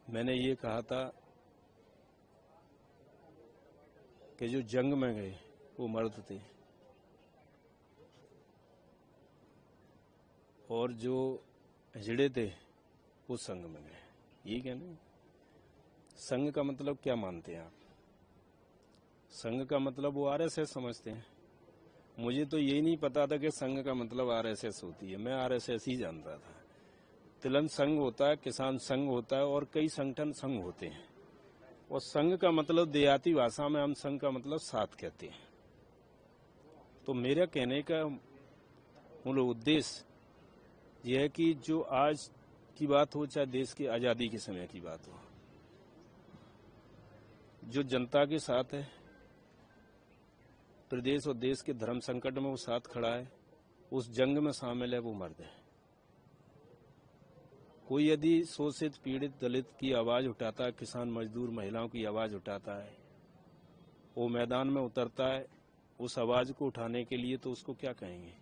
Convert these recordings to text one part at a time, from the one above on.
मैंने ये कहा था कि जो जंग में गए वो मर्द थे और जो हिजड़े थे वो संघ में गए। ये कहना संघ का मतलब क्या मानते हैं आप? संघ का मतलब वो आरएसएस समझते हैं। मुझे तो यही नहीं पता था कि संघ का मतलब आरएसएस होती है। मैं आरएसएस ही जानता था। तिलंग संघ होता है, किसान संघ होता है और कई संगठन संघ होते हैं। और संघ का मतलब देहाती भाषा में हम संघ का मतलब साथ कहते हैं। तो मेरा कहने का मूल उद्देश्य यह है कि जो आज की बात हो चाहे देश की आज़ादी के समय की बात हो, जो जनता के साथ है, प्रदेश और देश के धर्म संकट में वो साथ खड़ा है, उस जंग में शामिल है, वो मर्द है। कोई यदि शोषित पीड़ित दलित की आवाज उठाता है, किसान मजदूर महिलाओं की आवाज उठाता है, वो मैदान में उतरता है उस आवाज को उठाने के लिए, तो उसको क्या कहेंगे?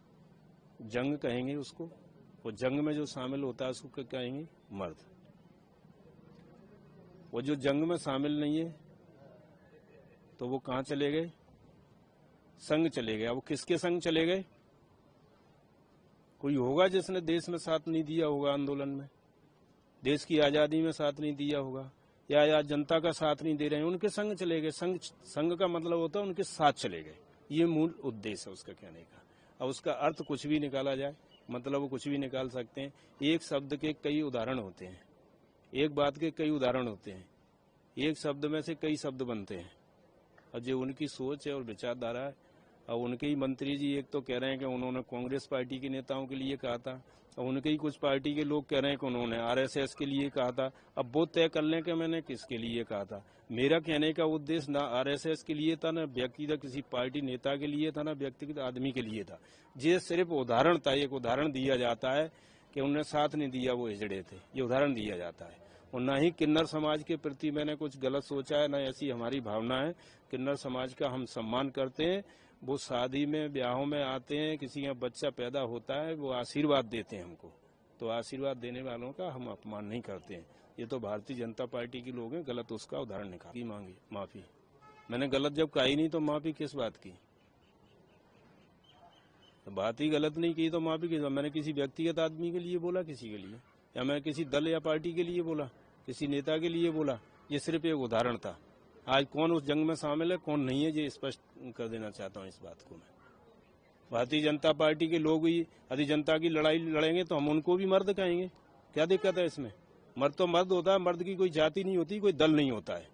जंग कहेंगे उसको। वो जंग में जो शामिल होता है उसको क्या कहेंगे? मर्द। वो जो जंग में शामिल नहीं है तो वो कहाँ चले गए? संघ चले गए। वो किसके संग चले गए? कोई होगा जिसने देश में साथ नहीं दिया होगा, आंदोलन में, देश की आजादी में साथ नहीं दिया होगा, या जनता का साथ नहीं दे रहे हैं, उनके संग चले गए। संघ का मतलब होता है उनके साथ चले गए। ये मूल उद्देश्य है उसका कहने का। अब उसका अर्थ कुछ भी निकाला जाए, मतलब वो कुछ भी निकाल सकते हैं। एक शब्द के कई उदाहरण होते हैं, एक बात के कई उदाहरण होते हैं, एक शब्द में से कई शब्द बनते हैं। और जो उनकी सोच है और विचारधारा है, और उनके ही मंत्री जी एक तो कह रहे हैं कि उन्होंने कांग्रेस पार्टी के नेताओं के लिए कहा था, और उनके ही कुछ पार्टी के लोग कह रहे हैं कि उन्होंने आरएसएस के लिए कहा था। अब वो तय कर लें कि मैंने किसके लिए कहा था। मेरा कहने का उद्देश्य ना आरएसएस के लिए था, ना व्यक्तिगत किसी पार्टी नेता के लिए था, ना व्यक्तिगत आदमी के लिए था। ये सिर्फ उदाहरण था। एक उदाहरण दिया जाता है कि उन्होंने साथ नहीं दिया, वो हिजड़े थे, ये उदाहरण दिया जाता है। और ना ही किन्नर समाज के प्रति मैंने कुछ गलत सोचा है, ना ऐसी हमारी भावना है। किन्नर समाज का हम सम्मान करते हैं। वो शादी में ब्याहों में आते हैं, किसी का बच्चा पैदा होता है, वो आशीर्वाद देते हैं हमको। तो आशीर्वाद देने वालों का हम अपमान नहीं करते हैं। ये तो भारतीय जनता पार्टी के लोग हैं, गलत उसका उदाहरण निकाल मांगी माफी। मैंने गलत जब कही नहीं तो माफी किस बात की? तो बात ही गलत नहीं की तो माफी किस बात? मैंने किसी व्यक्तिगत आदमी के लिए बोला, किसी के लिए, या मैं किसी दल या पार्टी के लिए बोला, किसी नेता के लिए बोला? ये सिर्फ एक उदाहरण था। आज कौन उस जंग में शामिल है, कौन नहीं है, ये स्पष्ट कर देना चाहता हूँ इस बात को मैं। भारतीय जनता पार्टी के लोग ही यदि जनता की लड़ाई लड़ेंगे तो हम उनको भी मर्द कहेंगे। क्या दिक्कत है इसमें? मर्द तो मर्द होता है, मर्द की कोई जाति नहीं होती, कोई दल नहीं होता है।